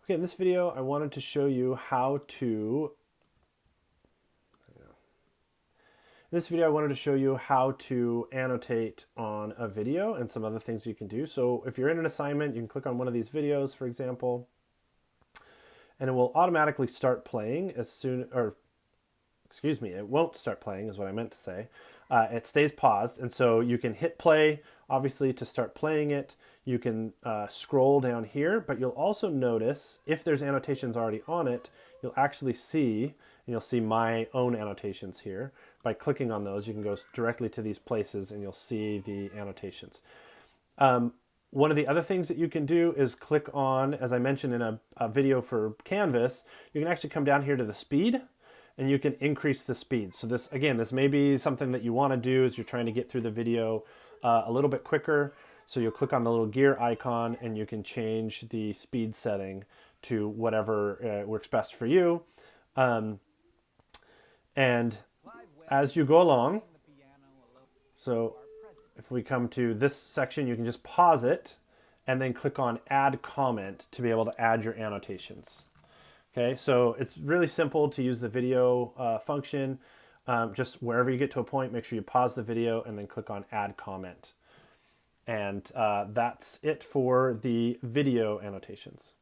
Okay, in this video, I wanted to show you how to annotate on a video and some other things you can do. So if you're in an assignment, you can click on one of these videos, for example, and it will automatically start playing as soon, or excuse me, it won't start playing is what I meant to say. It stays paused, and so you can hit play, obviously, to start playing it. You can scroll down here, but you'll also notice if there's annotations already on it, you'll actually see, and you'll see my own annotations here. By clicking on those, you can go directly to these places and you'll see the annotations. One of the other things that you can do is click on, as I mentioned in a video for Canvas, you can actually come down here to the speed, and you can increase the speed. So this, again, this may be something that you want to do as you're trying to get through the video a little bit quicker. So you'll click on the little gear icon and you can change the speed setting to whatever works best for you. And as you go along, so if we come to this section, you can just pause it and then click on Add Comment to be able to add your annotations. Okay, so it's really simple to use the video function. Just wherever you get to a point, make sure you pause the video and then click on Add Comment. And that's it for the video annotations.